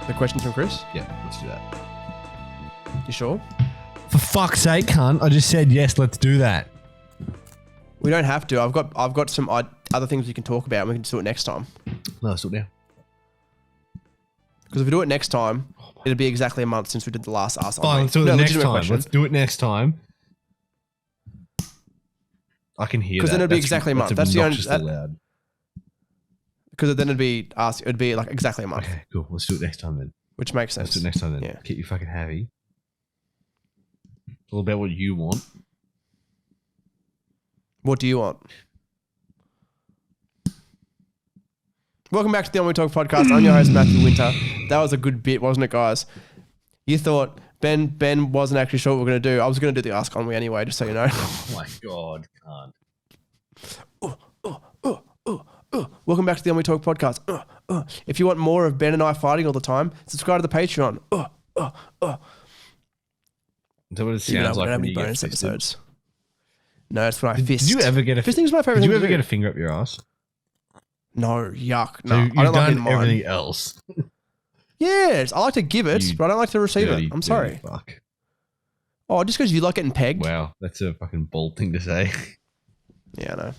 The questions from Chris? Yeah, let's do that. You sure? For fuck's sake, cunt. I just said yes, let's do that. We don't have to. I've got some other things we can talk about and we can just do it next time. No, let's do it now. Because if we do it next time, it'll be exactly a month since we did the last Ask Ennui. Fine, let's do it next time. Question. Let's do it next time. I can hear that. Because then it'll be exactly a month. That's the only... loud. Because then it'd be like exactly a month. Okay, cool. Let's do it next time then. Which makes sense. Let's do it next time then. Yeah. Keep you fucking happy. It's all about what you want. What do you want? Welcome back to the Ennui Talk podcast. I'm your host, Matthew Winter. That was a good bit, wasn't it, guys? You thought Ben wasn't actually sure what we're going to do. I was going to do the Ask Ennui anyway, just so you know. Oh my God, can't. Welcome back to the Ennui Talk podcast. If you want more of Ben and I fighting all the time, subscribe to the Patreon. Is that what it sounds like when you get bonus fisted? episodes? No, it's when I fist. Did you ever get a Fisting's my favorite Did thing you to ever do. get a finger up your ass? No, yuck. So No, you've I don't like done it in mine. everything else. Yes, I like to give it, but I don't like to receive it. I'm sorry. Fuck. Oh, just because you like getting pegged? Wow, that's a fucking bold thing to say. Yeah, I know.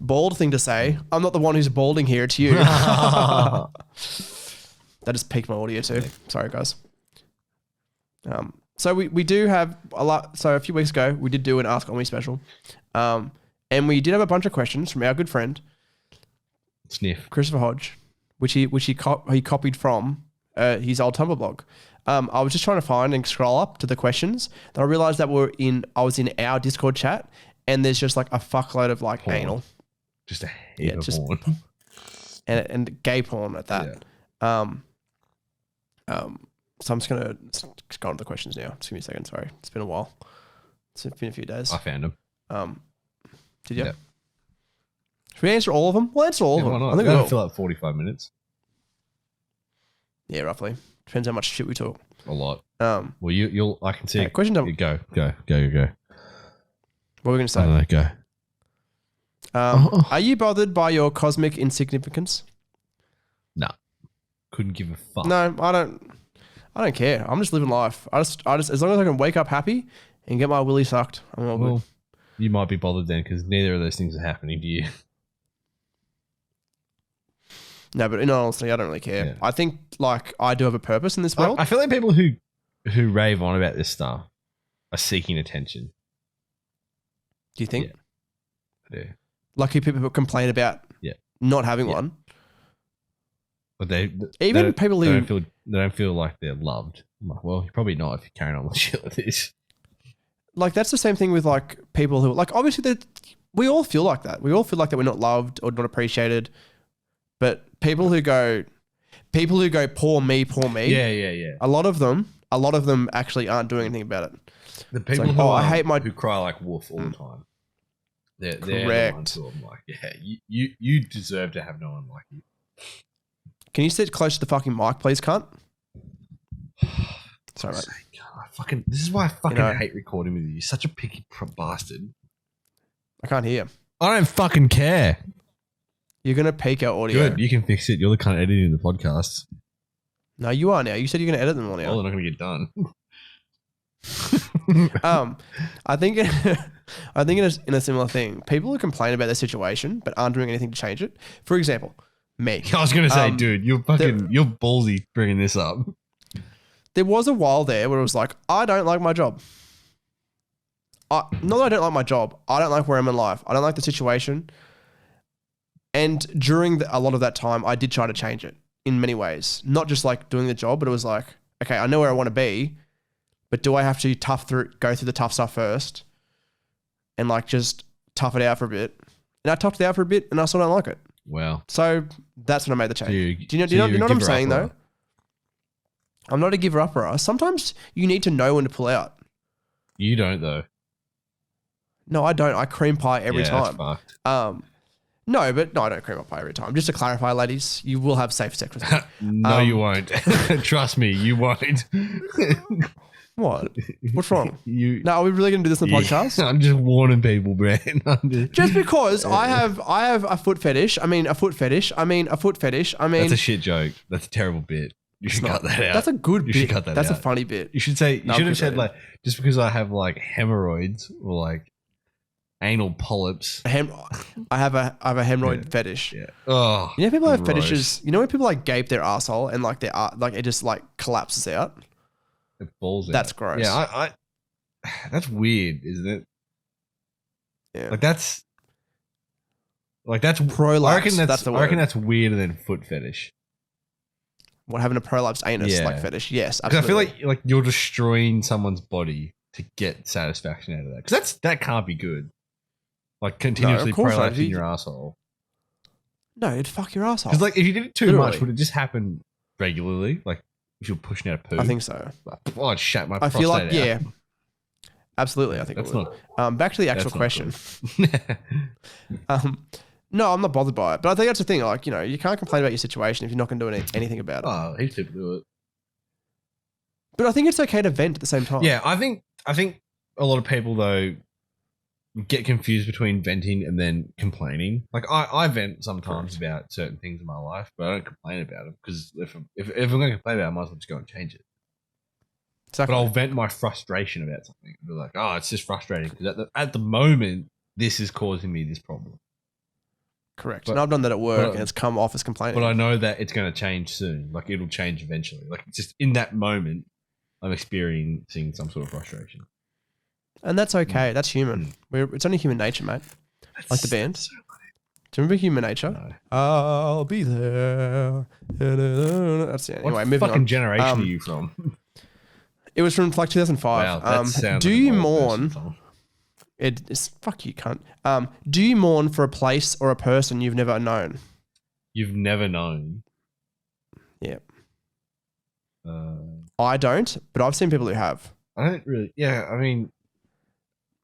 Bald thing to say. I'm not the one who's balding here. It's you. That just peaked my audio too. Sorry, guys. So we do have a lot. So a few weeks ago, we did do an Ask Ennui special. And we did have a bunch of questions from our good friend, Sniff. Christopher Hodge, which he copied from his old Tumblr blog. I was just trying to find and scroll up to the questions. Then I realized that I was in our Discord chat, and there's just like a fuckload of like Porn. anal. Just a heap of porn. And gay porn at that. Yeah. So I'm just gonna go on to the questions now. Just give me a second. Sorry, it's been a while. It's been a few days. I found them. Did you? Yep. Should we answer all of them? We'll answer all of Why them. not? I think That'll we will. fill up 45 minutes. Yeah, roughly. Depends how much shit we talk. A lot. Well, you'll. I can see. Okay, question number. Go. What were we gonna I say? don't know. Go. Are you bothered by your cosmic insignificance? No. Couldn't give a fuck. No, I don't care. I'm just living life. I just as long as I can wake up happy and get my willy sucked, I'm all good. You might be bothered then because neither of those things are happening to you. No, but in all honesty, I don't really care. Yeah. I think like I do have a purpose in this world. I feel like people who rave on about this stuff are seeking attention. Do you think? Yeah. I do. Like people who complain about not having one. But they People who don't feel like they're loved. I'm like, well, you're probably not if you're carrying on with shit like this. Like that's the same thing with like people who like obviously we all feel like that. We all feel like that we're not loved or not appreciated. But people who go poor me. Yeah. A lot of them actually aren't doing anything about it. The people like, who cry like wolf all the time. They're the Correct. ones who I'm like, yeah, you deserve to have no one like you. Can you sit close to the fucking mic, please, cunt? Sorry, mate. This is why I fucking hate recording with you. You're such a picky bastard. I can't hear. I don't fucking care. You're going to peak our audio. Good, you can fix it. You're the kind of editing the podcasts. No, you are now. You said you're going to edit them all now. Well, they're not going to get done. I think in a similar thing, people who complain about their situation but aren't doing anything to change it. For example, me. I was going to say, dude, you're ballsy bringing this up. There was a while there where it was like, I don't like my job. Not that I don't like my job. I don't like where I'm in life. I don't like the situation. And during a lot of that time, I did try to change it in many ways. Not just like doing the job, but it was like, okay, I know where I want to be, but do I have to go through the tough stuff first and like just tough it out for a bit? And I toughed it out for a bit and I still don't like it. Wow. So that's when I made the change. Do you know what I'm saying though? I'm not a giver upper. Sometimes you need to know when to pull out. You don't though. No, I don't. I cream pie every time. That's fucked. No, I don't cream pie every time. Just to clarify, ladies, you will have safe sex with me. No, you won't. Trust me, you won't. What? What's wrong? No, are we really going to do this in the podcast? I'm just warning people, Brand. Just because I have a foot fetish. That's a shit joke. That's a terrible bit. You should cut that out. That's a good You bit. should cut that That's out. a funny bit. You should say. You should have said good. like just because I have like hemorrhoids or like anal polyps. I have a hemorrhoid fetish. Yeah. Oh. You know, people have gross. fetishes. You know when people like gape their asshole and like their like it just like collapses out. It falls out. That's gross. Yeah, I that's weird, isn't it? Yeah. Like that's Prolapse. I reckon That's the I reckon word. that's weirder than foot fetish. What, having a prolapsed anus Yeah. like fetish? Yes, Because I absolutely. feel like you're destroying someone's body to get satisfaction out of that. Because that can't be good. Like continuously course not. prolapsing your asshole. No, it'd fuck your asshole. Because like if you did it too Literally. much, would it just happen regularly? Like if you're pushing out a poo? I think so. Oh, I'd shat my I prostate feel like out. yeah, absolutely. I think That's it would. Back to the actual that's not question. good. No, I'm not bothered by it. But I think that's the thing. Like, you know, you can't complain about your situation if you're not going to do anything about it. Oh, heaps of people do it. But I think it's okay to vent at the same time. Yeah, I think a lot of people though get confused between venting and then complaining. Like I vent sometimes about certain things in my life, but I don't complain about them because if I'm going to complain about it, I might as well just go and change it. Exactly. But I'll vent my frustration about something. I'll be like, oh, it's just frustrating because at the moment this is causing me this problem. Correct. But- and I've done that at work but- and it's come off as complaining. But I know that it's going to change soon. Like it'll change eventually. Like it's just in that moment, I'm experiencing some sort of frustration. And that's okay. That's human. It's only human nature, mate. Like the band. So Do you remember Human Nature? No. I'll be there. That's it. Anyway, What moving fucking on. generation are you from? It was from like 2005. Wow, that sounds do like you an old mourn? person song. It's fuck you, cunt. Do you mourn for a place or a person you've never known? You've never known. Yeah. Uh, I don't, but I've seen people who have. I don't really. Yeah, I mean,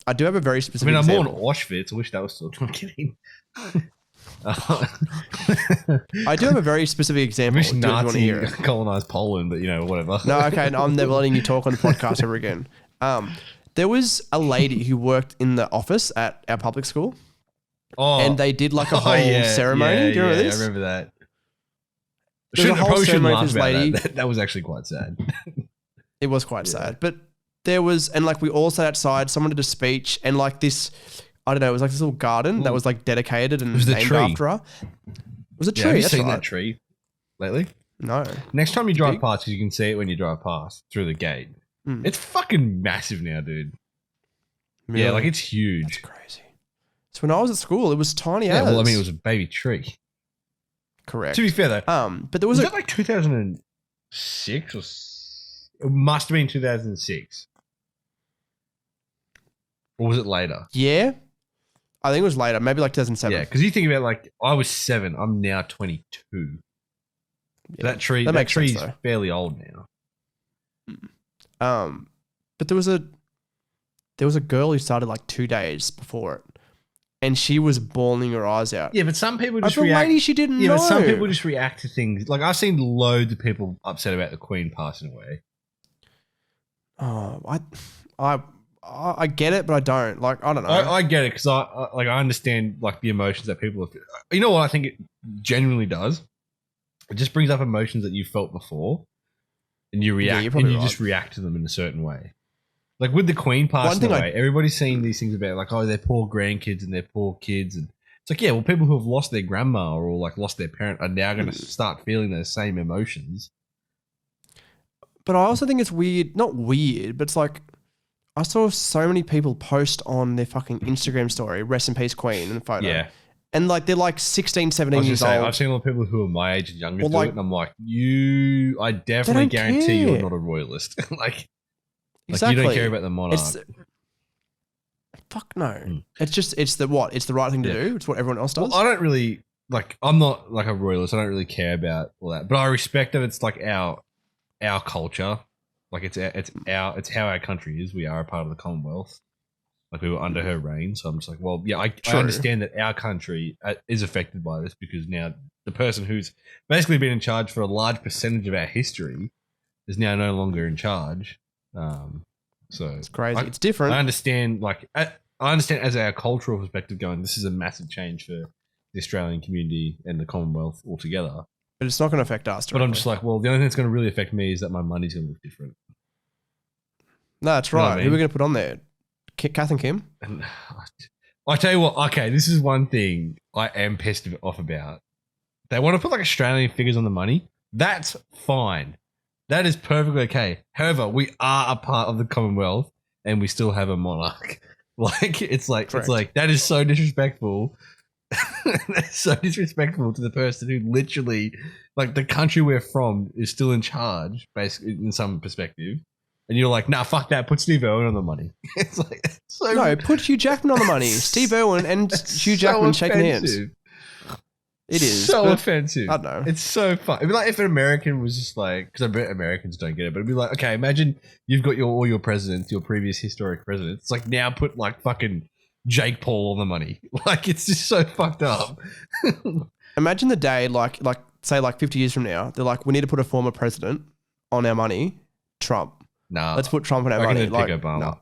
I do have a very I specific mean, I'm more on example. Auschwitz. I wish that was still. I'm kidding. I do have a very specific I example. wish Do you want to hear Nazi it? colonized Poland, but you know, whatever. No, okay, no, I'm never letting you talk on the podcast ever again. There was a lady who worked in the office at our public school, Oh, and they did like a whole ceremony. Yeah, Do you remember yeah, this? I remember that. There's a whole Probably shouldn't ceremony laugh for this about lady. that was actually quite sad. It was quite sad, but there was, and like we all sat outside. Someone did a speech, and like this, I don't know, it was like this little garden that was like dedicated and was the named tree. after her. It was a tree. Yeah, have you that's seen right. that tree lately? No, Next time you drive big. past, because you can see it when you drive past through the gate. Mm. It's fucking massive now, dude. Really? Yeah, like it's That's huge. crazy. So when I was at school, it was tiny Yeah, as. well, I mean, it was a baby tree. correct. To be fair, though, But there was was a that like 2006 or? It must have been 2006. Or was it later? yeah. I think it was later, maybe like 2007. Yeah, because you think about like I was 7, I'm now 22. Yeah. That tree, That that makes tree's sense, though. fairly old now. But there was a girl who started like 2 days before it, and she was bawling her eyes out. Yeah, but some people Like just the react. lady she didn't Yeah, know. but some people just react to things. Like I've seen loads of people upset about the Queen passing away. Oh, I get it, but I don't. Like I don't know. I get it because I understand like the emotions that people. You know what I think it genuinely does. It just brings up emotions that you felt before, and you react, you're and probably you right. just react to them in a certain way. Like with the Queen One passing thing away, everybody's saying these things about like, oh, their poor grandkids and their poor kids, and it's like, yeah, well, people who have lost their grandma or like lost their parent are now going to start feeling those same emotions. But I also think it's weird. Not weird, but it's like I saw so many people post on their fucking Instagram story, "Rest in peace, Queen," and a photo. Yeah. And like they're like 16, I 17 was years just saying, old. I've seen a lot of people who are my age and younger Well, do like- it, and I'm like, I definitely don't guarantee you're care. not a royalist. like Exactly. you don't care about the monarch. It's fuck no. It's the what? It's the right thing to do. It's what everyone else does. Well, I don't really like. I'm not like a royalist. I don't really care about all that, but I respect that it's like our culture. Like it's how our country is. We are a part of the Commonwealth. Like we were under her reign, so I'm just like, well, yeah, I True. understand that our country is affected by this because now the person who's basically been in charge for a large percentage of our history is now no longer in charge. So It's crazy. I- It's different. I understand, like, I understand as our cultural perspective going, this is a massive change for the Australian community and the Commonwealth altogether. But it's not going to affect us. But I'm just like, well, the only thing that's going to really affect me is that my money's going to look different. No, that's You know right. what I mean? Who are we going to put on there? Kath and Kim? And I tell you what, okay, this is one thing I am pissed off about. They want to put like Australian figures on the money. That's fine. That is perfectly okay. However, we are a part of the Commonwealth and we still have a monarch. Like, it's like that is so disrespectful. That's so disrespectful to the person who literally, like, the country we're from is still in charge, basically, in some perspective. And you're like, nah, fuck that. Put Steve Irwin on the money. It's like, so No, put Hugh Jackman on the money. Steve Irwin and Hugh Jackman shaking hands. It is so offensive. I don't know. It's so fun. It'd be like if an American was just like, because I bet Americans don't get it, but it'd be like, okay, imagine you've got all your presidents, your previous historic presidents. It's like, now put like fucking Jake Paul on the money. Like, it's just so fucked up. Imagine the day, like say like 50 years from now, they're like, we need to put a former president on our money. Trump. Nah, let's put Trump on our I reckon money. they'd Like, pick Obama. no.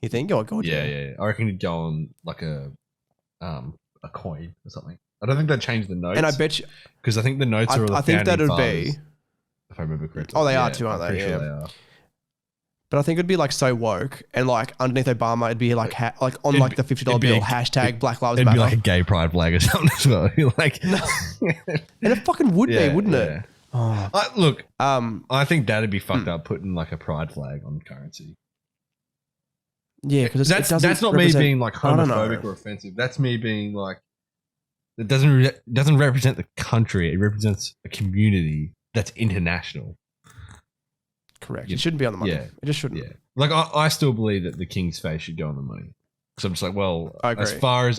You think? Oh god, Yeah. I reckon he'd go on like a coin or something. I don't think they'd change the notes. And I bet you, because I think the notes are all the I think founding that'd fathers, be. if I remember correctly. Oh, they are too, aren't I'm they? pretty Yeah. sure they are. But I think it'd be like so woke, and like underneath Obama, it'd be like like on It'd like be- the $50 it'd be bill a- hashtag Black Lives It'd Matter. be like a gay pride flag or something as well. Like, and it fucking would be, wouldn't yeah. it? Oh. Look, I think that'd be fucked up putting like a pride flag on currency. Yeah, because That's not me being like I don't know. homophobic or offensive. That's me being like, it doesn't represent the country. It represents a community that's international. Correct. Yeah. It shouldn't be on the money. Yeah. It just shouldn't. Yeah, like I still believe that the king's face should go on the money. Because I'm just like, well, I agree. as far as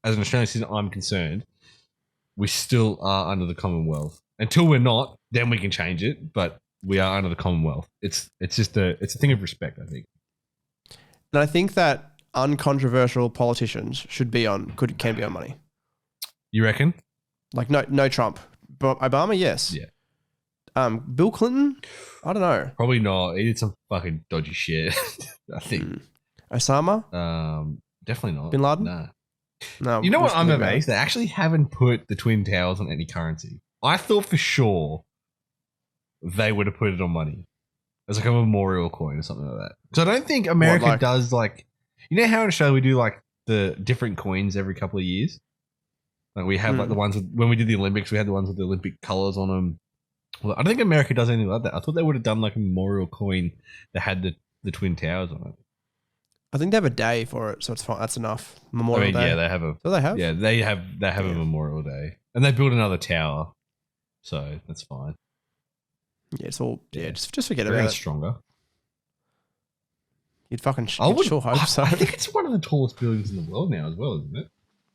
an Australian citizen, I'm concerned, we still are under the Commonwealth. Until we're not, then we can change it. But we are under the Commonwealth. It's just a thing of respect, I think. And I think that uncontroversial politicians can be on money. You reckon? Like no Trump, but Obama, yes. Yeah. Bill Clinton, I don't know. Probably not. He did some fucking dodgy shit. I think. Osama, Definitely not. Bin Laden? Nah. no. You know what? I'm think about amazed. They actually haven't put the Twin Towers on any currency. I thought for sure they would have put it on money as like a memorial coin or something like that. Because I don't think America does like, you know how in Australia we do like the different coins every couple of years. Like we have like the ones when we did the Olympics, we had the ones with the Olympic colors on them. Well, I don't think America does anything like that. I thought they would have done like a memorial coin that had the Twin Towers on it. I think they have a day for it, so it's fine. That's enough. Memorial Day. Yeah, they have a. Do they have? Yeah, they have a Memorial Day, and they built another tower, so that's fine. Yeah, it's all. Yeah, just forget Very about it. stronger. You'd fucking. I would sure hope so. I think it's one of the tallest buildings in the world now, as well, isn't it?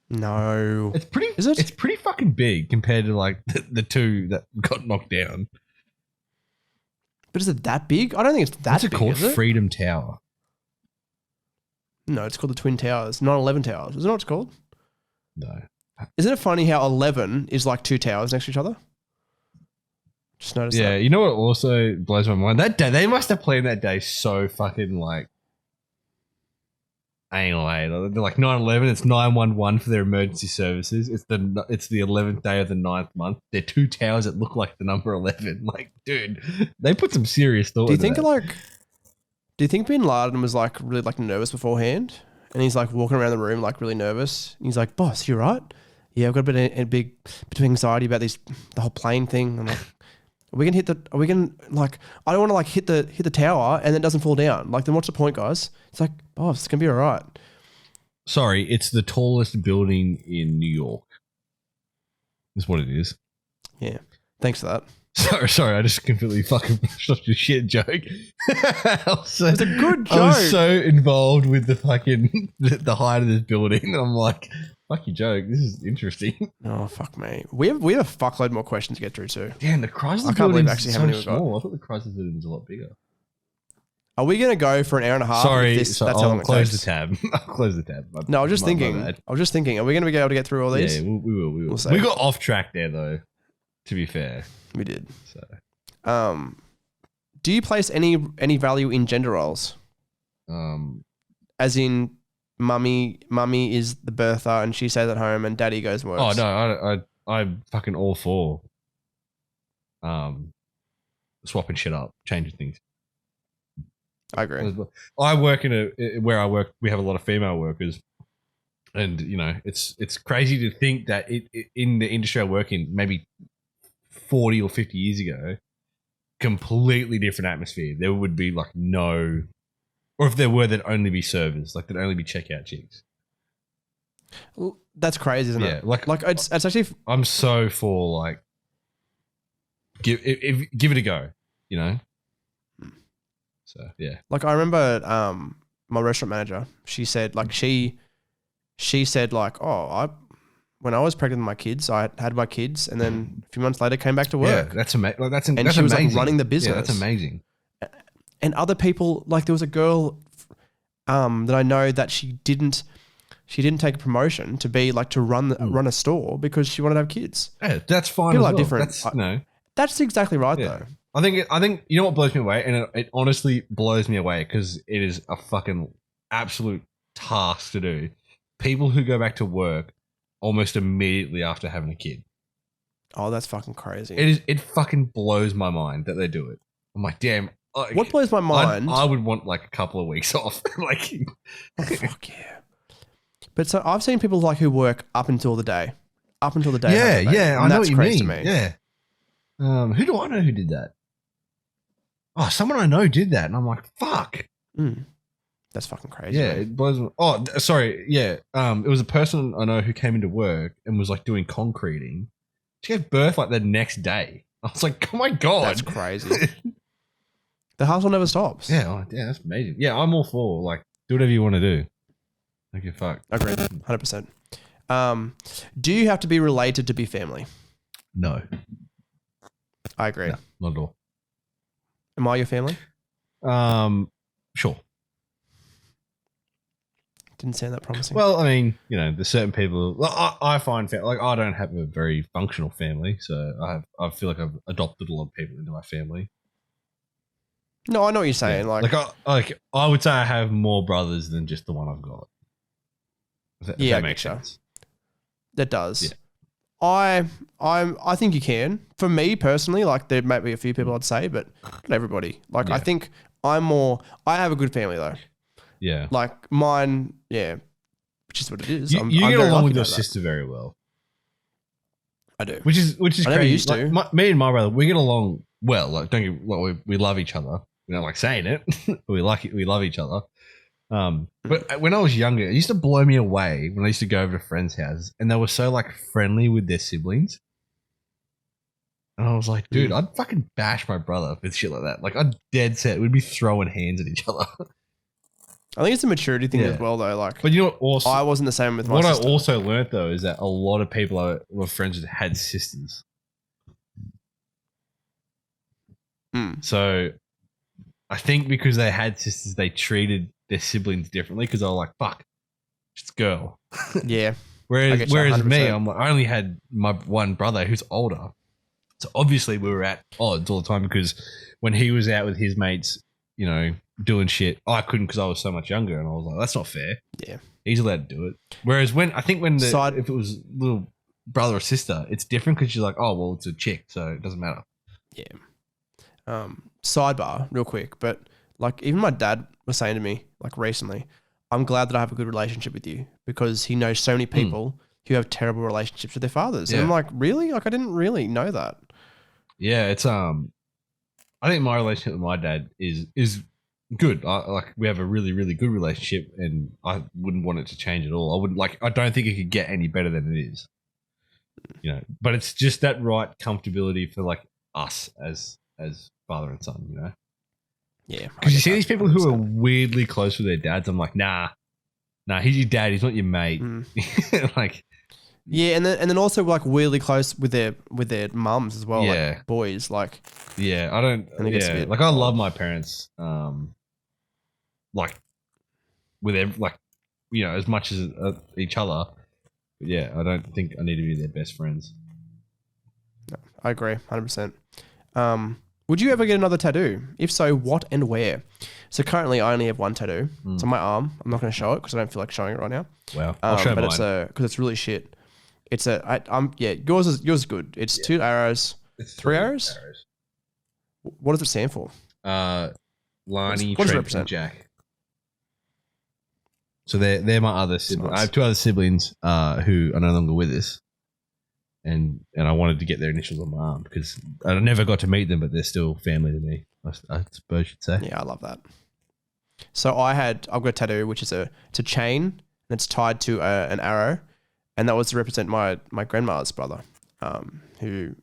No, It's pretty. Is it? It's pretty fucking big compared to like the two that got knocked down. but is it that big? I don't think it's that What's it big. called? Is it? Freedom Tower. No, it's called the Twin Towers, 9/11 Towers. Isn't that what it's called? No. Isn't it funny how 11 is like two towers next to each other? Just noticed Yeah, that. you know what also blows my mind? That day, they must have planned that day so fucking like anal. They're like 9/11, it's 911 for their emergency services. It's the 11th day of the 9th month. They're two towers that look like the number 11. Like, dude, they put some serious thought Do you into think that. do you think Bin Laden was like really like nervous beforehand? And he's like walking around the room like really nervous. And he's like, "Boss, you right? Yeah, I've got a bit of anxiety about the whole plane thing." I'm like, I don't want to like hit the tower and then it doesn't fall down. Like, then what's the point, guys? It's like, boss, it's gonna be all right. Sorry, it's the tallest building in New York. Is what it is. Yeah. Thanks for that. Sorry, I just completely fucking shot your shit joke. It's a good I was joke. so involved with the fucking the height of this building. I'm like, fuck your joke. This is interesting. Oh fuck me. We have a fuckload more questions to get through too. Damn, the Chrysler I can't believe building actually is how so many we've got. small. I thought the Chrysler building was a lot bigger. Are we gonna go for an hour and a half? Sorry, That's how I'll long it close the takes? tab. I'll close the tab. No, I was just My thinking. bad. Are we gonna be able to get through all these? Yeah, we will. We'll see. We got off track there though. To be fair, We did. so Do you place any value in gender roles? As in, mummy is the birther and she stays at home and daddy goes and works. oh no, I'm fucking all for swapping shit up, changing things. I agree. I work where I work. We have a lot of female workers, and you know, it's crazy to think that in the industry I work in, maybe 40 or 50 years ago, completely different atmosphere. There would be like no, or if there were, there'd only be servers. Like there'd only be checkout chicks. Well, that's crazy, isn't it? Like it's actually. I'm so for like give it a go. You know. So yeah. Like I remember, my restaurant manager. She said like she said like, when I was pregnant with my kids, I had my kids, and then a few months later came back to work. Yeah, that's amazing. Like, that's and that's she was amazing. like running the business. Yeah, that's amazing. And other people, like there was a girl, that I know that she didn't take a promotion to be like to run a store because she wanted to have kids. Yeah, that's fine. People as are well. different. That's, that's exactly right yeah. though. I think you know what blows me away, and it honestly blows me away because it is a fucking absolute task to do. People who go back to work almost immediately after having a kid. Oh, that's fucking crazy. It fucking blows my mind that they do it. I'm like, damn. What blows my mind? I would want like a couple of weeks off. Like, oh, fuck yeah. But so I've seen people like who work up until the day. Yeah, I know what you mean. To me. Yeah. Who do I know who did that? Oh, someone I know did that, and I'm like, fuck. That's fucking crazy. Yeah, it blows. Oh, sorry. Yeah. It was a person I know who came into work and was like doing concreting. She gave birth like the next day. I was like, oh my God. That's crazy. The hustle never stops. Yeah, that's amazing. Yeah, I'm all for like do whatever you want to do. Like you fuck. Agreed. 100%. Do you have to be related to be family? No. I agree. No, not at all. Am I your family? Sure. Didn't sound that promising. Well, I mean, you know, there's certain people. Like, I find like I don't have a very functional family, so I feel like I've adopted a lot of people into my family. No, I know what you're saying. Yeah. Like I would say I have more brothers than just the one I've got. If that makes sense. That does. Yeah. I think you can. For me personally, like there might be a few people I'd say, but not everybody. Like I think I have a good family though. Yeah. Like mine, yeah, which is what it is. You get along with your sister very well. I do. Which is I crazy. never used like, to. Me and my brother, we get along well. Like we love each other. We don't like saying it, but we love each other. But when I was younger, it used to blow me away when I used to go over to friends' houses and they were so like friendly with their siblings. And I was like, dude, I'd fucking bash my brother with shit like that. Like I'd dead set. We'd be throwing hands at each other. I think it's a maturity thing as well though. Like, but you know what also, I wasn't the same with my sister. What I also learned though is that a lot of people I were friends with had sisters. So I think because they had sisters, they treated their siblings differently because they were like, fuck, it's a girl. Yeah. Whereas me, I only had my one brother who's older. So obviously we were at odds all the time because when he was out with his mates, you know, doing shit, I couldn't because I was so much younger, and I was like, that's not fair. Yeah. He's allowed to do it. Whereas if it was little brother or sister, it's different because you're like, oh, well, it's a chick, so it doesn't matter. Yeah. Sidebar, real quick, but like even my dad was saying to me like recently, I'm glad that I have a good relationship with you because he knows so many people who have terrible relationships with their fathers. Yeah. And I'm like, really? Like I didn't really know that. Yeah, it's I think my relationship with my dad is good. We have a really, really good relationship, and I wouldn't want it to change at all. I don't think it could get any better than it is. You know, but it's just that right comfortability for like us as father and son, you know? Yeah. Because you see these people who are weirdly close with their dads. I'm like, nah, he's your dad. He's not your mate. Like, yeah, and then also like weirdly close with their mums as well. Yeah. Like boys, like. Yeah, I don't. Yeah, like I love my parents. Like with you know, as much as each other. But yeah, I don't think I need to be their best friends. No, I agree, 100%. Would you ever get another tattoo? If so, what and where? So currently, I only have one tattoo. It's on my arm. I'm not going to show it because I don't feel like showing it right now. Wow, I'll show but mine. because it's really shit. yours is good. It's 2 arrows. It's 3 arrows? What does it stand for? Lani, what does it Trent, represent? and Jack. So they're my other siblings. Nice. I have 2 other siblings who are no longer with us, and I wanted to get their initials on my arm because I never got to meet them, but they're still family to me. I suppose you'd say. Yeah, I love that. So I've got a tattoo which is it's a chain and it's tied to an arrow, and that was to represent my grandma's brother, who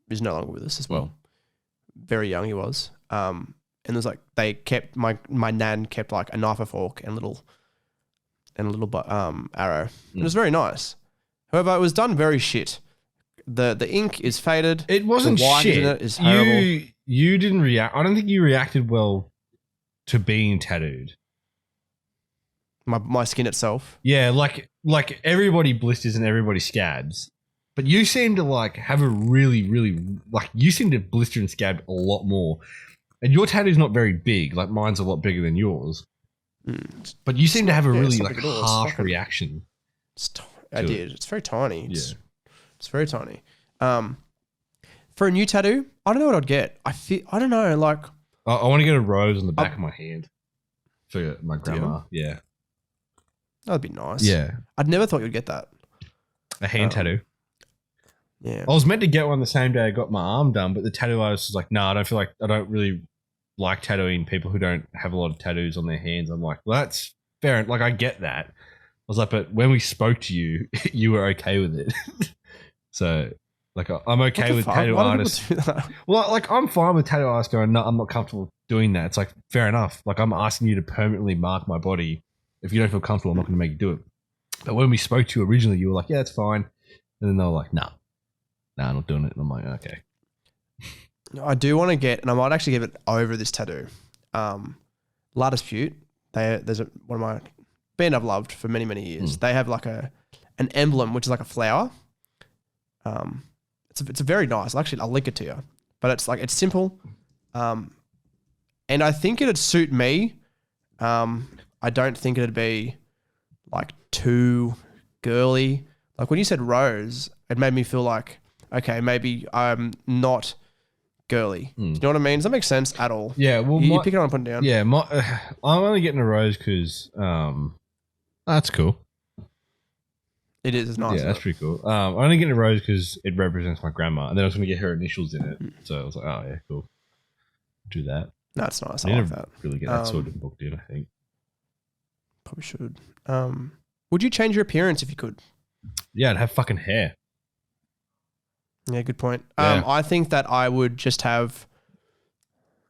is no longer with us as well. Very young he was. And there's like they kept my nan kept like a knife, a fork, and a little arrow. It was very nice. However, it was done very shit. The ink is faded. It wasn't the white shit. in it is horrible. You didn't react. I don't think you reacted well to being tattooed. My skin itself. Yeah, like everybody blisters and everybody scabs, but you seem to like have a really, really like you seem to blister and scab a lot more. And your tattoo's not very big. Like mine's a lot bigger than yours. But you seem to have a really like harsh reaction. I did. It's very tiny. It's very tiny. For a new tattoo, I don't know what I'd get. I don't know. Like I want to get a rose on the back of my hand for my grandma. Yeah, that'd be nice. Yeah, I'd never thought you'd get that. A hand tattoo. Yeah, I was meant to get one the same day I got my arm done, but the tattoo artist was like, "No, I don't really like tattooing people who don't have a lot of tattoos on their hands." I'm like, "Well, that's fair. Like, I get that." I was like, "But when we spoke to you, you were okay with it." So, like, I'm okay with tattoo artists. Well, like, I'm fine with tattoo artists going, "No, I'm not comfortable doing that." It's like, fair enough. Like, I'm asking you to permanently mark my body. If you don't feel comfortable, I'm not going to make you do it. But when we spoke to you originally, you were like, "Yeah, it's fine." And then they were like, "Nah, I'm not doing it." And I'm like, "Okay." I do want to get, and I might actually give it over this tattoo. La Dispute. There's one of my band I've loved for many, many years. They have like an emblem, which is like a flower. It's a very nice. Actually, I'll link it to you. But it's simple. And I think it'd suit me. I don't think it'd be like too girly. Like when you said rose, it made me feel like, okay, maybe I'm not girly. Do you know what I mean? Does that make sense at all? Yeah. Well, you pick it up and put it down. Yeah. I'm only getting a rose because that's cool. It is. It's nice. Yeah, that's pretty cool. I'm only getting a rose because it represents my grandma, and then I was going to get her initials in it. So I was like, oh yeah, cool. Do that. That's nice. I like that. Really get that sort of booked in, I think. Probably should. Would you change your appearance if you could? Yeah, I'd have fucking hair. Yeah, good point. Yeah. I think that I would just have,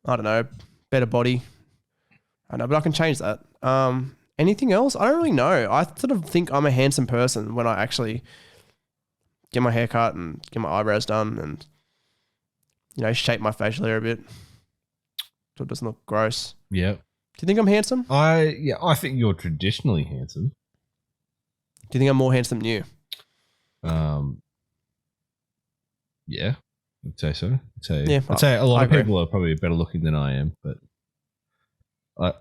I don't know, better body. I know, but I can change that. Anything else? I don't really know. I sort of think I'm a handsome person when I actually get my hair cut and get my eyebrows done and, shape my facial hair a bit so it doesn't look gross. Yeah. Do you think I'm handsome? I think you're traditionally handsome. Do you think I'm more handsome than you? Yeah, I'd say so. Yeah, I'd say a lot of people are probably better looking than I am, but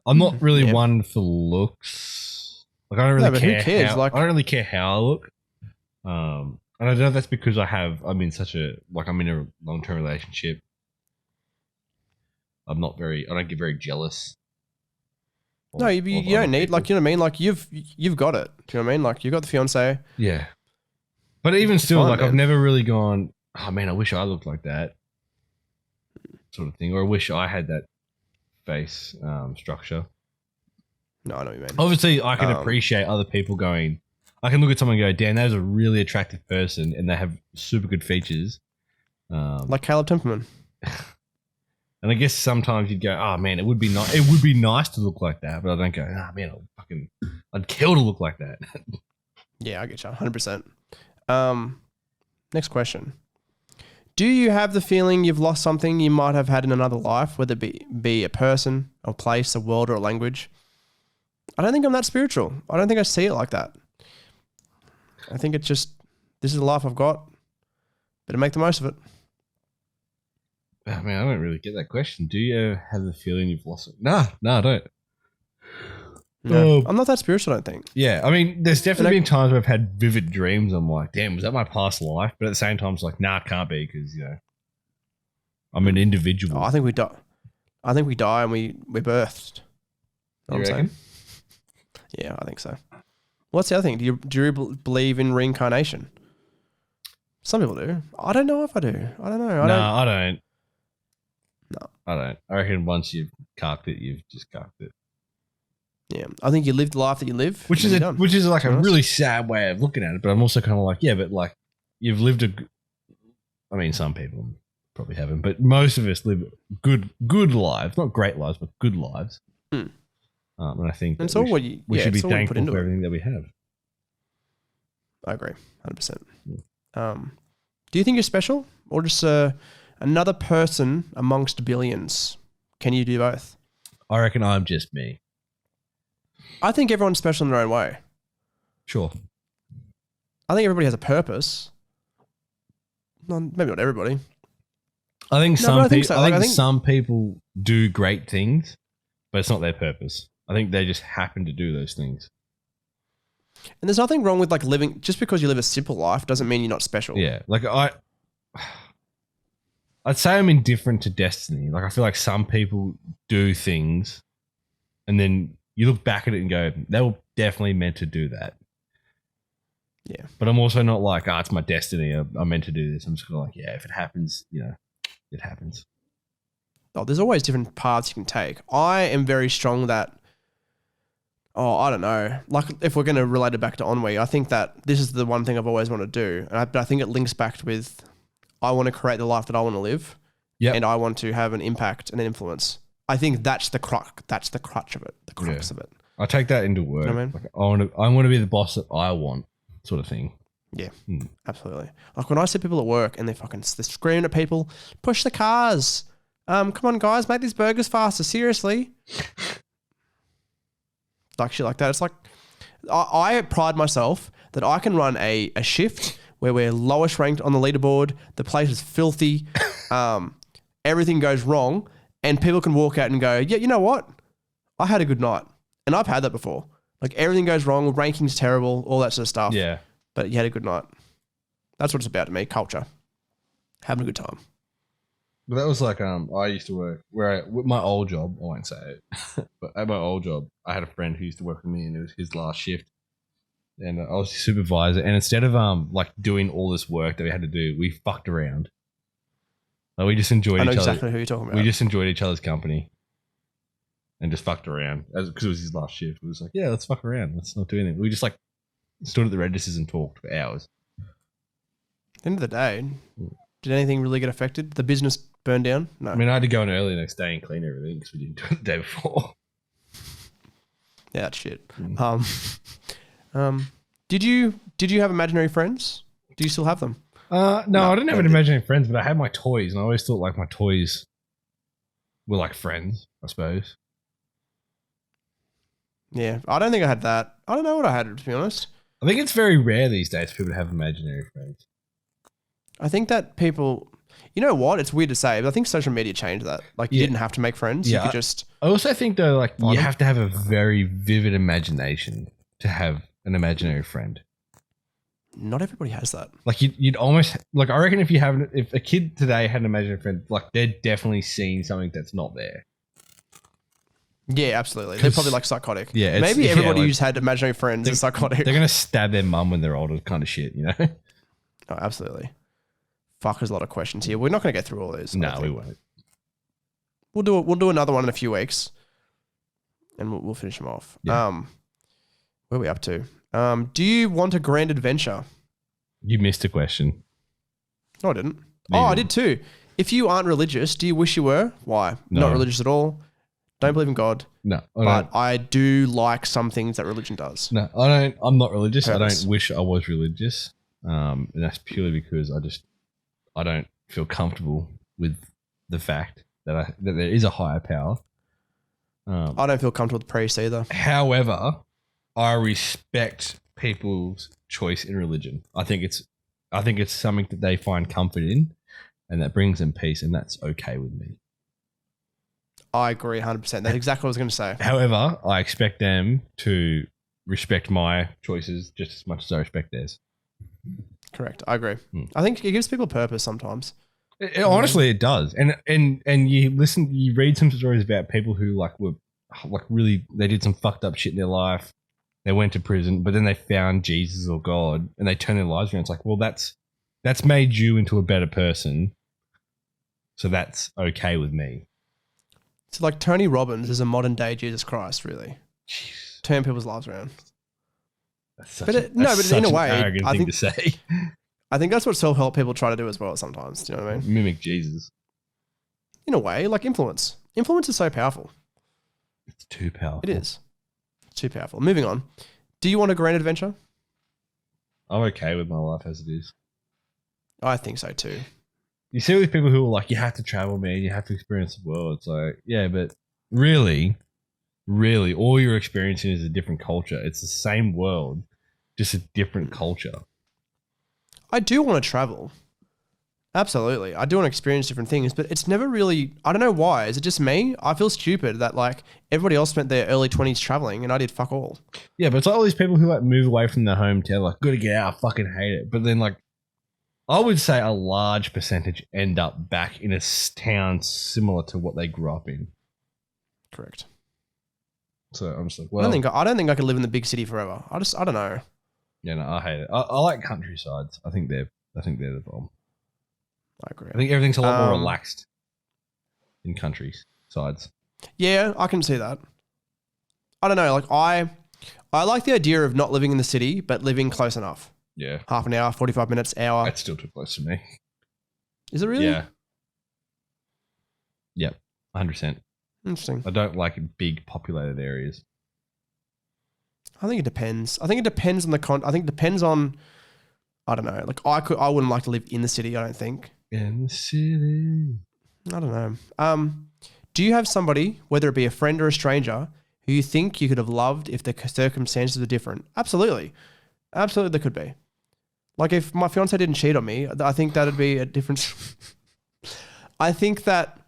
I'm not really one for looks. Like I don't really care. Who cares? I don't really care how I look. And I know that's because I'm in a long-term relationship. I don't get very jealous. No, you don't need, like, you know what I mean? Like you've got it. Do you know what I mean? Like you've got the fiance. Yeah. But even still, fine, like, man. I've never really gone, oh man, I wish I looked like that sort of thing. Or I wish I had that face structure. No, I know what you mean. Obviously, I can appreciate other people going, I can look at someone and go, damn, that is a really attractive person and they have super good features. Like Caleb Temperman. And I guess sometimes you'd go, oh man, it would be nice. It would be nice to look like that, but I don't go, oh man, I'd kill to look like that. Yeah, I get you, 100%. Next question. Do you have the feeling you've lost something you might have had in another life, whether it be a person, a place, a world, or a language? I don't think I'm that spiritual. I don't think I see it like that. I think it's just, this is the life I've got. Better make the most of it. I mean, I don't really get that question. Do you have the feeling you've lost it? No, I don't. No, I'm not that spiritual, I don't think. Yeah, I mean, there's definitely been times where I've had vivid dreams. I'm like, damn, was that my past life? But at the same time, it's like, nah, it can't be because, I'm an individual. Oh, I think we die. I think we die and we're birthed. Know what I'm saying? Yeah, I think so. What's the other thing? Do you believe in reincarnation? Some people do. I don't know if I do. I don't know. I don't. No. I don't. I reckon once you've cucked it, you've just cucked it. Yeah. I think you live the life that you live. Which is like a really sad way of looking at it. But I'm also kind of like, yeah, but like you've lived I mean, some people probably haven't, but most of us live good lives, not great lives, but good lives. And I think we should be thankful for everything that we have. I agree, 100%. Do you think you're special, or just another person amongst billions? Can you do both? I reckon I'm just me. I think everyone's special in their own way. Sure. I think everybody has a purpose. Maybe not everybody. I think some people do great things, but it's not their purpose. I think they just happen to do those things. And there's nothing wrong with like living, just because you live a simple life doesn't mean you're not special. Yeah. Like I'd say I'm indifferent to destiny. Like I feel like some people do things and then you look back at it and go, they were definitely meant to do that. Yeah. But I'm also not like, it's my destiny. I'm meant to do this. I'm just kind of like, yeah, if it happens, it happens. Oh, there's always different paths you can take. I am very strong that, I don't know. Like if we're going to relate it back to Ennui, I think that this is the one thing I've always wanted to do. But I think it links back with, I want to create the life that I want to live. Yep. And I want to have an impact and an influence. I think that's the crux of it. The crux of it. I take that into work. You know what I mean? I want to be the boss that I want, sort of thing. Yeah, absolutely. Like when I see people at work and they're screaming at people, push the cars. Come on, guys, make these burgers faster. Seriously. Like shit like that. It's like, I pride myself that I can run a shift where we're lowest ranked on the leaderboard. The place is filthy. Everything goes wrong. And people can walk out and go, yeah, you know what? I had a good night. And I've had that before. Like everything goes wrong, ranking's terrible, all that sort of stuff. Yeah. But you had a good night. That's what it's about to me, culture. Having a good time. But that was like, I used to work with my old job, I won't say it, but at my old job, I had a friend who used to work with me and it was his last shift. And I was his supervisor. And instead of like doing all this work that we had to do, we fucked around. Like we just enjoyed each other. I know exactly who you're talking about. We just enjoyed each other's company and just fucked around because it was his last shift. It was like, yeah, let's fuck around. Let's not do anything. We just like stood at the registers and talked for hours. At the end of the day, did anything really get affected? The business burned down? No. I mean, I had to go in early the next day and clean everything because we didn't do it the day before. Yeah, that's shit. Did you have imaginary friends? Do you still have them? No, I didn't have any imaginary friends, but I had my toys, and I always thought like my toys were like friends, I suppose. Yeah, I don't think I had that. I don't know what I had, to be honest. I think it's very rare these days for people to have imaginary friends. I think that people, you know what? It's weird to say, but I think social media changed that. Like you didn't have to make friends. You could just. I also think though, like you have to have a very vivid imagination to have an imaginary friend. Not everybody has that. Like you'd almost like, I reckon if a kid today had an imaginary friend, like they're definitely seeing something that's not there. Yeah, absolutely. They're probably like psychotic. Yeah, maybe everybody who's had imaginary friends is psychotic. They're gonna stab their mum when they're older, kind of shit, you know? Oh, absolutely. Fuck, there's a lot of questions here. We're not gonna get through all these. No, we won't. We'll do another one in a few weeks, and we'll finish them off. Yeah. Where are we up to? Do you want a grand adventure? You missed a question. No, I didn't. I did too. If you aren't religious, do you wish you were? Why? No. Not religious at all. Don't believe in God. No. But I do like some things that religion does. No, I don't. I'm not religious. Purpose. I don't wish I was religious. And that's purely because I don't feel comfortable with the fact that there is a higher power. I don't feel comfortable with priests either. However, I respect people's choice in religion. I think it's something that they find comfort in and that brings them peace, and that's okay with me. I agree 100%. That's exactly what I was going to say. However, I expect them to respect my choices just as much as I respect theirs. Correct. I agree. I think it gives people purpose sometimes. Honestly, it does. And you read some stories about people who were really, they did some fucked up shit in their life. They went to prison, but then they found Jesus or God and they turned their lives around. It's like, well, that's made you into a better person. So that's okay with me. So like Tony Robbins is a modern day Jesus Christ, really. Jeez. Turn people's lives around. But in a way, arrogant thing to say. I think that's what self-help people try to do as well sometimes. Do you know what I mean? Mimic Jesus. In a way, like influence. Influence is so powerful. It's too powerful. It is. It's too powerful. Moving on. Do you want a grand adventure? I'm okay with my life as it is. I think so too. You see with people who are like, you have to travel, man. You have to experience the world. It's like, yeah, but really, all you're experiencing is a different culture. It's the same world, just a different culture. I do want to travel. Absolutely. I do want to experience different things, but it's never really, I don't know why. Is it just me? I feel stupid that like everybody else spent their early 20s traveling and I did fuck all. Yeah, but it's like all these people who like move away from their hometown, like, gotta get out, I fucking hate it. But then like, I would say a large percentage end up back in a town similar to what they grew up in. Correct. So I'm just like, well, I don't think I could live in the big city forever. I don't know. Yeah, no, I hate it. I like countrysides. I think they're the bomb. I agree. I think everything's a lot more relaxed in countrysides. Yeah, I can see that. I don't know. Like I like the idea of not living in the city, but living close enough. Yeah. Half an hour, 45 minutes, hour. That's still too close to me. Is it really? Yeah. Yep. 100%. Interesting. I don't like big populated areas. I think it depends. I think it depends on I think it depends on, I don't know. Like I wouldn't like to live in the city, I don't think. In the city. I don't know. Do you have somebody, whether it be a friend or a stranger, who you think you could have loved if the circumstances were different? Absolutely. Absolutely there could be. Like if my fiance didn't cheat on me, I think that'd be a different. I think that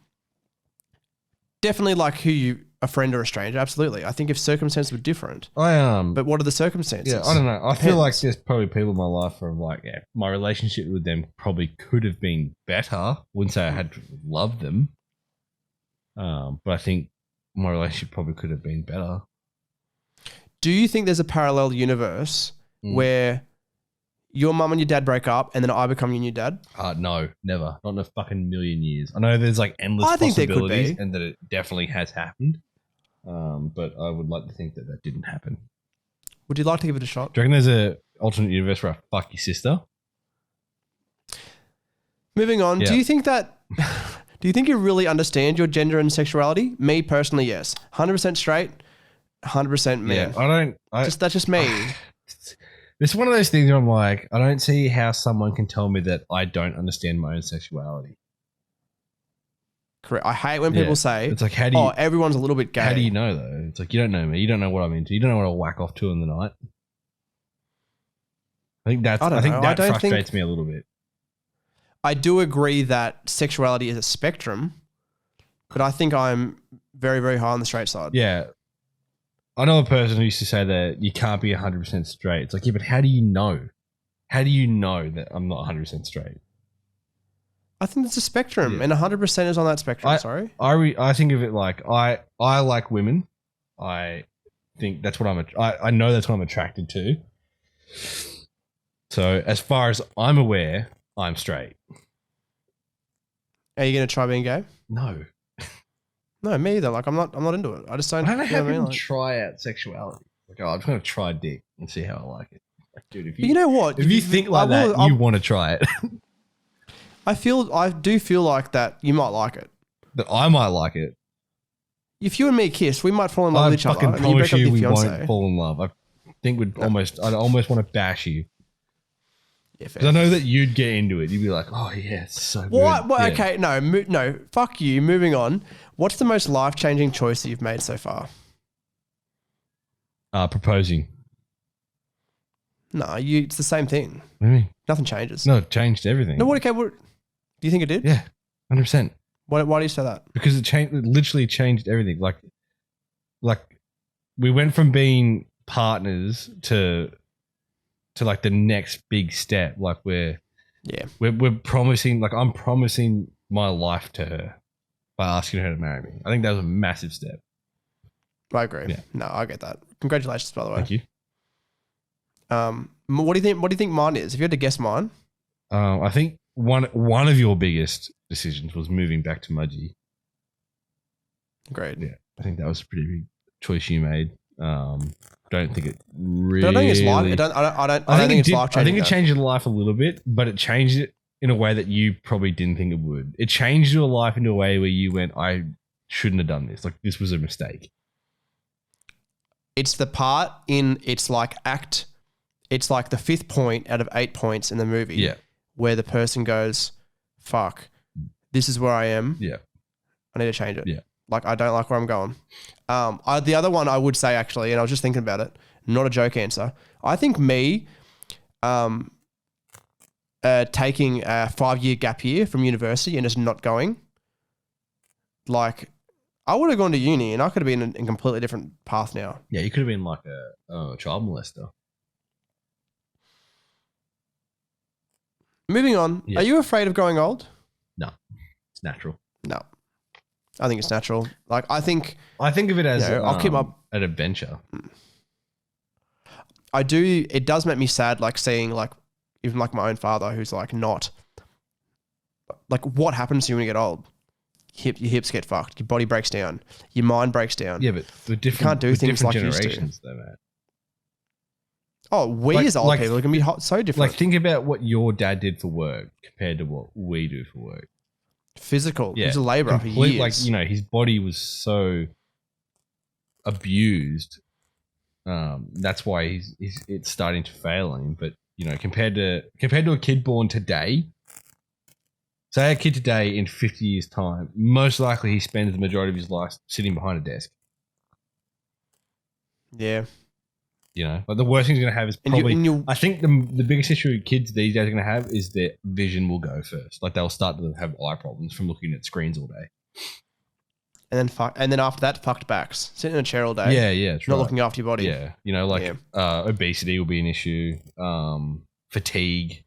definitely like a friend or a stranger. Absolutely. I think if circumstances were different. But what are the circumstances? Yeah, I don't know. I feel like there's probably people in my life where I'm like, yeah, my relationship with them probably could have been better. Wouldn't say I had loved them. But I think my relationship probably could have been better. Do you think there's a parallel universe where your mum and your dad break up and then I become your new dad? No, never. Not in a fucking million years. I know there's like endless possibilities and that it definitely has happened. But I would like to think that didn't happen. Would you like to give it a shot? Do you reckon there's an alternate universe where I fuck your sister? Moving on. Yeah. Do you think you really understand your gender and sexuality? Me personally, yes. 100% straight, 100% man. Yeah, that's just me. It's one of those things where I'm like, I don't see how someone can tell me that I don't understand my own sexuality. Correct. I hate when people say, it's like, how do you, everyone's a little bit gay. How do you know though? It's like, you don't know me. You don't know what I'm into. You don't know what I'll whack off to in the night. I think that frustrates me a little bit. I do agree that sexuality is a spectrum, but I think I'm very, very high on the straight side. Yeah. I know a person who used to say that you can't be 100% straight. It's like, yeah, but how do you know? How do you know that I'm not 100% straight? I think it's a spectrum, and 100% is on that spectrum. I think of it like I like women. I think that's what I know that's what I'm attracted to. So as far as I'm aware, I'm straight. Are you going to try being gay? No. No, me either. Like I'm not into it. I just don't. I don't know how people try out sexuality. Like, I'm just going to try dick and see how I like it. Like, dude, you know what? If you think like that, you want to try it. I do feel like that you might like it. That I might like it. If you and me kiss, we might fall in love with each other. I promise you, we won't fall in love. I think I'd almost want to bash you. Because I know that you'd get into it. You'd be like, oh, yeah, it's so good. What? Yeah. Okay, no, fuck you. Moving on. What's the most life-changing choice that you've made so far? Proposing. No, it's the same thing. What do you mean? Nothing changes. No, it changed everything. No, what? Okay, do you think it did? Yeah, 100%. Why do you say that? Because it literally changed everything. Like we went from being partners to like the next big step. Like we're promising, like I'm promising my life to her by asking her to marry me. I think that was a massive step. I agree. Yeah. No, I get that. Congratulations, by the way. Thank you. What do you think mine is? If you had to guess mine, I think one of your biggest decisions was moving back to Mudgee. great. Yeah, I think that was a pretty big choice you made. Don't think it really. But I don't think it's life. I don't think it's life changing. I think it changed your life a little bit, but it changed it in a way that you probably didn't think it would. It changed your life into a way where you went, I shouldn't have done this. Like this was a mistake. It's the part in it's like the 5th point out of 8 points in the movie. Yeah. Where the person goes, fuck, this is where I am. Yeah. I need to change it. Yeah. Like, I don't like where I'm going. The other one I would say, actually, and I was just thinking about it, not a joke answer. I think me taking a 5-year gap year from university and just not going, like, I would have gone to uni and I could have been in a completely different path now. Yeah, you could have been like a child molester. Moving on. Yeah. Are you afraid of growing old? No, it's natural. No. I think it's natural. Like, I think of it as I'll keep up an adventure. I do. It does make me sad, like seeing like even like my own father, who's like not like what happens to you when you get old. Your hips get fucked. Your body breaks down. Your mind breaks down. Yeah, but the different you can't do things like generations, though, Matt. Oh, we as old people are gonna be so different. Like, think about what your dad did for work compared to what we do for work. Physical. Yeah. He's a labourer for years. Like, you know, his body was so abused. That's why it's starting to fail him. But you know, compared to a kid born today, say a kid today in 50 years' time, most likely he spends the majority of his life sitting behind a desk. Yeah. You know, but the worst thing he's going to have is probably. I think the biggest issue kids these days are going to have is their vision will go first. Like they'll start to have eye problems from looking at screens all day. And then after that, fucked backs, sitting in a chair all day. Yeah, not looking after your body. Yeah, you know, like obesity will be an issue. Fatigue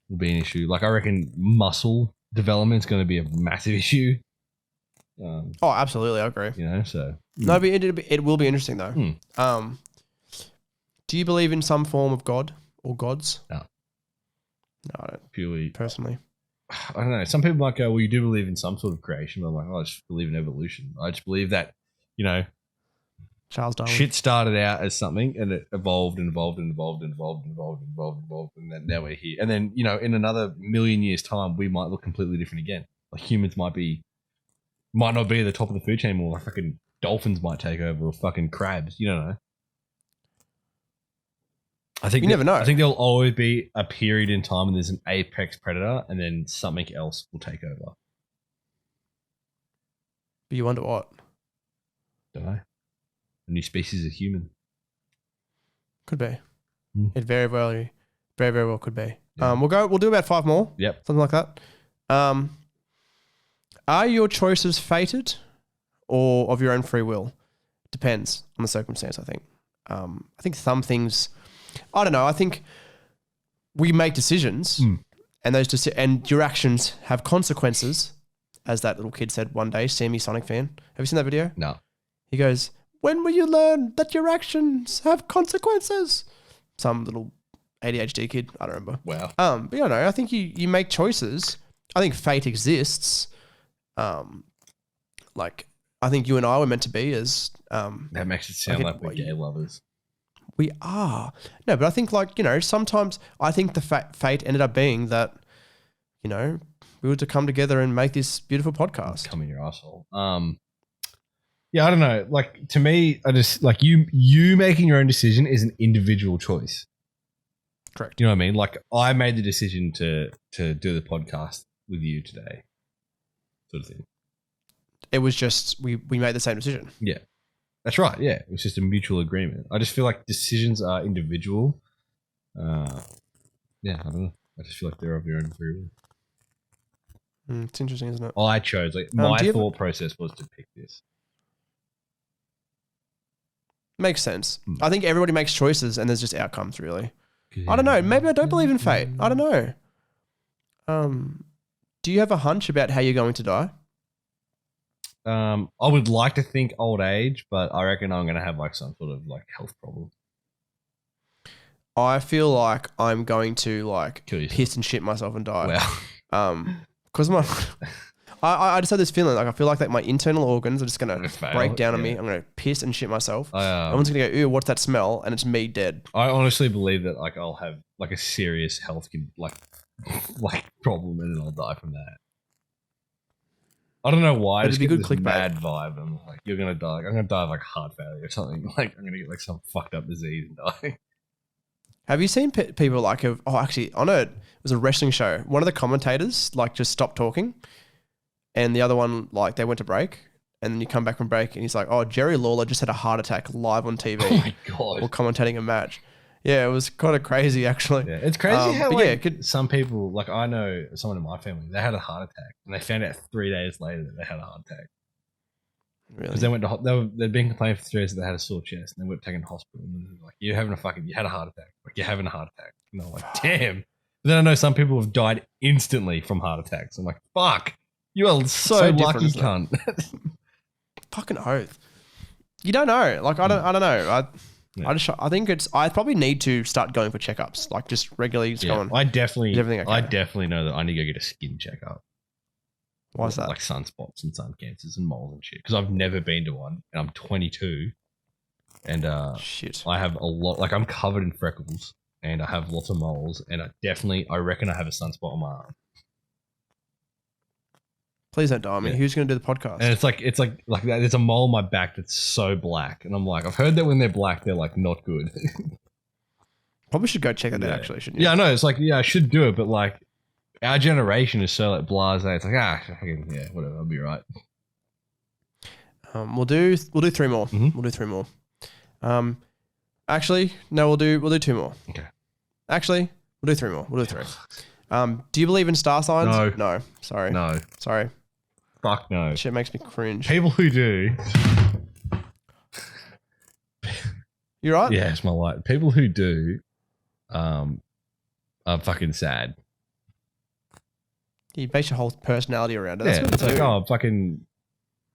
will be an issue. Like I reckon muscle development is going to be a massive issue. Oh, absolutely, I agree. You know, so no, but it will be interesting though. Do you believe in some form of God or gods? No. No, I don't. Purely. Personally. I don't know. Some people might go, well, you do believe in some sort of creation. But I'm like, I just believe in evolution. I just believe that, you know, Charles Darwin. Shit started out as something and it evolved and evolved and evolved and evolved and evolved and evolved and evolved. And then now we're here. And then, you know, in another million years' time, we might look completely different again. Like humans might not be at the top of the food chain anymore. Fucking dolphins might take over or fucking crabs. You don't know. I think you never know. I think there'll always be a period in time when there's an apex predator and then something else will take over. But you wonder what? Don't know. A new species of human. Could be. It very well could be. Yeah. We'll do about 5 more. Yep. Something like that. Are your choices fated or of your own free will? Depends on the circumstance, I think. I think some things, I don't know. I think we make decisions and those and your actions have consequences, as that little kid said one day, Sammy Sonic fan. Have you seen that video? No. He goes, when will you learn that your actions have consequences? Some little ADHD kid. I don't remember. Wow. But you know, I think you make choices. I think fate exists. Like I think you and I were meant to be as that makes it sound like we're gay lovers. We are. No, but I think like, you know, sometimes I think the fate ended up being that, you know, we were to come together and make this beautiful podcast. Come in your asshole. Yeah, I don't know. Like to me, I just like you making your own decision is an individual choice. Correct. You know what I mean? Like I made the decision to do the podcast with you today. Sort of thing. It was just we made the same decision. Yeah. That's right. Yeah. It was just a mutual agreement. I just feel like decisions are individual. Yeah, I don't know. I just feel like they're of your own free will. It's interesting, isn't it? I chose, like, my do you thought process was to pick this. Makes sense. I think everybody makes choices and there's just outcomes, really. I don't know. Maybe I don't believe in fate. I don't know. Do you have a hunch about how you're going to die? I would like to think old age, but I reckon I'm going to have like some sort of like health problem. I feel like I'm going to like Kill yourself. piss and shit myself and die. Wow. Because I just have this feeling like I feel like that my internal organs are just going to break down on me. I'm going to piss and shit myself. Everyone's going to go, ew, what's that smell? And it's me dead. I honestly believe that like I'll have like a serious health like problem and then I'll die from that. I don't know why. It'd be good clickbait. Mad vibe. I'm like, you're gonna die. Like, I'm gonna die of like heart failure or something. Like, I'm gonna get like some fucked up disease and die. Have you seen people like have? Oh, actually, on it was a wrestling show. One of the commentators like just stopped talking, and the other one like they went to break, and then you come back from break, and he's like, "Oh, Jerry Lawler just had a heart attack live on TV." Oh my god! While commentating a match. Yeah, it was kind of crazy actually. Yeah, it's crazy how like, yeah, some people, like I know someone in my family, they had a heart attack and they found out 3 days later that they had a heart attack. Really? Because they went to they'd been complaining for 3 days that they had a sore chest and they were taken to hospital and they were like, you had a heart attack. Like you're having a heart attack. And I'm like, damn. But then I know some people have died instantly from heart attacks. I'm like, fuck, you are so lucky, cunt. Fucking oath. You don't know. Like I don't know. I think I probably need to start going for checkups, like just regularly just going. I definitely know that I need to go get a skin checkup. Why is that? Like sunspots and sun cancers and moles and shit. Because I've never been to one, and I'm 22, and shit, I have a lot. Like I'm covered in freckles, and I have lots of moles, and I reckon I have a sunspot on my arm. Please don't die on me. Yeah. Who's going to do the podcast? And it's like there's a mole on my back that's so black, and I'm like, I've heard that when they're black, they're like not good. Probably should go check it out. Actually, shouldn't you? Yeah, I know. It's like I should do it, but like our generation is so like blasé. It's like whatever, I'll be right. We'll do 3 more. Mm-hmm. We'll do 3 more. Actually, no, we'll do 2 more. Okay. Actually, we'll do 3 more. We'll do 3. Do you believe in star signs? No. Sorry. No. Sorry. Fuck no. Shit makes me cringe. People who do. You right? Yeah, it's my life. People who do are fucking sad. You base your whole personality around it. Yeah, it's like, oh, I'm fucking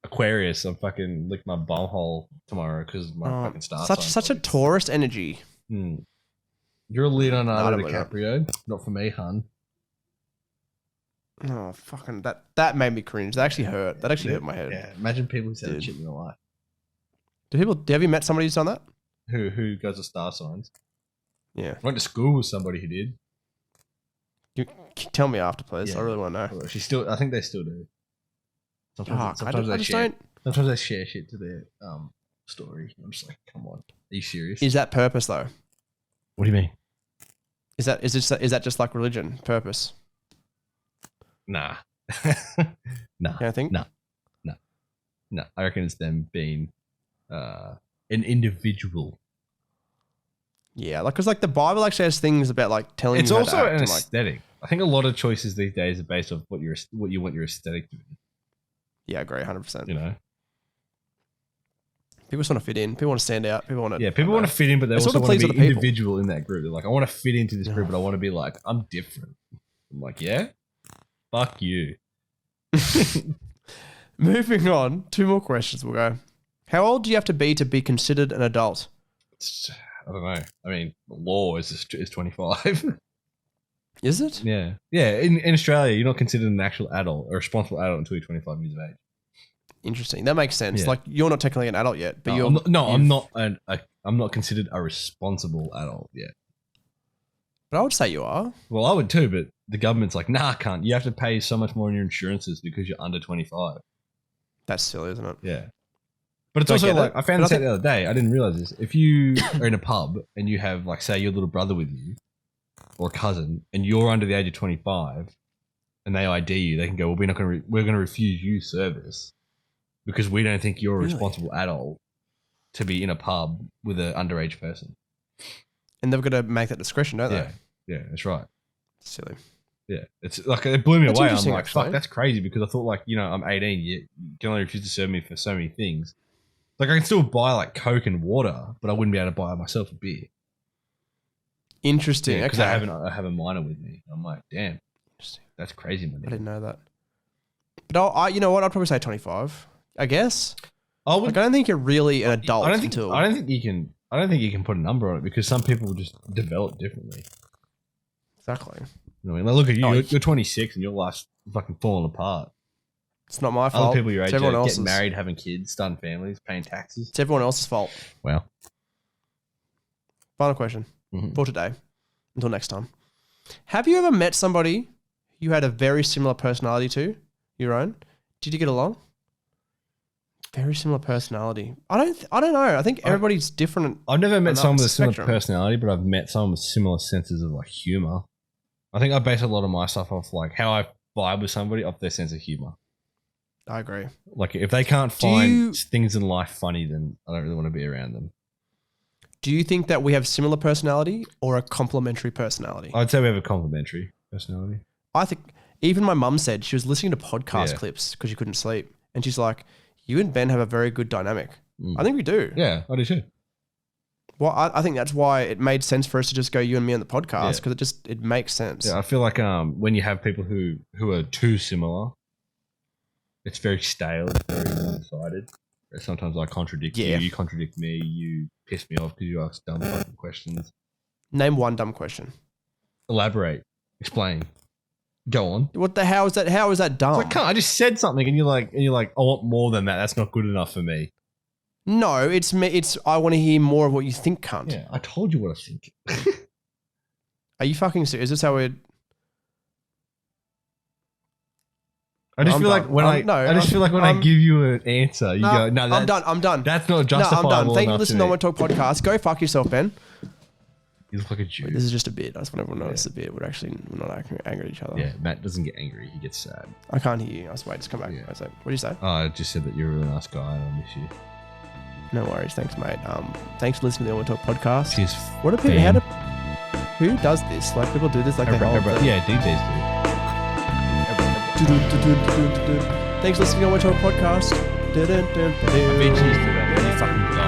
Aquarius. I'm fucking lick my bumhole tomorrow because my fucking star sign. Such a tourist energy. You're a Leonardo DiCaprio. Not for me, hun. Oh, fucking that made me cringe. That actually hurt. That actually hurt my head. Yeah, imagine people who said shit in their life. Have you met somebody who's done that? Who goes to star signs? Yeah. I went to school with somebody who did. You tell me after, please. I really want to know. I think they still do. Sometimes they share shit to their story. I'm just like, come on, are you serious? Is that purpose though? What do you mean? Is that just like religion purpose? Nah. Nah. I think no. I reckon it's them being an individual. Yeah, because the Bible actually has things about telling it's you. It's also an aesthetic. I think a lot of choices these days are based on what you want your aesthetic to be. Yeah, I agree, 100%. You know, people just want to fit in. People want to stand out. People want to fit in, but they also want to be individual in that group. They're like, I want to fit into this group, but I want to be like, I'm different. I'm like, yeah, fuck you. Moving on, 2 more questions. We'll go. How old do you have to be considered an adult? I don't know. I mean, the law is 25. Is it? Yeah. Yeah. In Australia, you're not considered an actual adult or responsible adult until you're 25 years of age. Interesting. That makes sense. Yeah. You're not technically an adult yet, but I'm not considered a responsible adult yet. But I would say you are. Well, I would too, but the government's like, nah, cunt. You have to pay so much more on your insurances because you're under 25. That's silly, isn't it? Yeah. But it's also like, I found this out the other day. I didn't realize this. If you are in a pub and you have, say, your little brother with you or a cousin, and you're under the age of 25, and they ID you, they can go, well, we're going to refuse you service because we don't think you're a responsible adult to be in a pub with an underage person. And they've got to make that discretion, don't they? Yeah, that's right. Silly. Yeah, it's like it blew me That's away. I'm interesting, like, actually. fuck, that's crazy because I thought like, you know, I'm 18. You can only refuse to serve me for so many things. Like I can still buy like Coke and water, but I wouldn't be able to buy myself a beer. Interesting. Because Okay. I have a minor with me. I'm like, damn, that's crazy, man. I didn't know that. But you know what? I'd probably say 25. I guess. I would. Like, I don't think you're really an adult I don't think. until. I don't think you can. I don't think you can put a number on it because some people just develop differently. Exactly. You know what I mean? Like, look at you. Oh, You're 26 and your life's fucking falling apart. It's not my fault. Other people your age It's everyone are else's. getting married, having kids, starting families, paying taxes. It's everyone else's fault. Wow. Final question Mhm. for today. Until next time. Have you ever met somebody you had a very similar personality to your own? Did you get along? Very similar personality. I don't know. I think everybody's different. I've never met on someone that with a similar spectrum. personality, but I've met someone with similar senses of like humor. I think I base a lot of my stuff off like how I vibe with somebody off their sense of humor. I agree. Like if they can't find things in life funny, then I don't really want to be around them. Do you think that we have similar personality or a complementary personality? I'd say we have a complementary personality. I think even my mum said she was listening to podcast Yeah. clips because she couldn't sleep. And she's like, you and Ben have a very good dynamic. I think we do. Yeah, I do too. Well, I think that's why it made sense for us to just go you and me on the podcast because it makes sense. Yeah, I feel like when you have people who are too similar, it's very stale, it's very one-sided. Sometimes I contradict you, you contradict me, you piss me off because you ask dumb fucking questions. Name one dumb question. Elaborate. Explain. Go on. What the hell is that? How is that dumb? I just said something and you're like, I want more than that. That's not good enough for me. No, it's me. It's I want to hear more of what you think, cunt. Yeah, I told you what I think. Are you fucking serious? Is this how we're? I just feel like when I give you an answer, you go, no, I'm done. I'm done. That's not justifiable. No, I'm done. Thank you for enough listening to the Talk podcast. Go fuck yourself, Ben. You look like a Jew. Wait, this is just a bit. I just want everyone to know it's a bit. We're not angry at each other. Yeah, Matt doesn't get angry. He gets sad. I can't hear you. I was wait. Just come back. Yeah. I was like, what did you say? Oh, I just said that you're a really nice guy and I miss you. No worries. Thanks, mate. Thanks for listening to the Talk podcast. Cheers. What do people? fam. Who does this? Like people do this like Yeah, DJs Thanks for listening to the Talk podcast. do. I bet you used to that. You fucking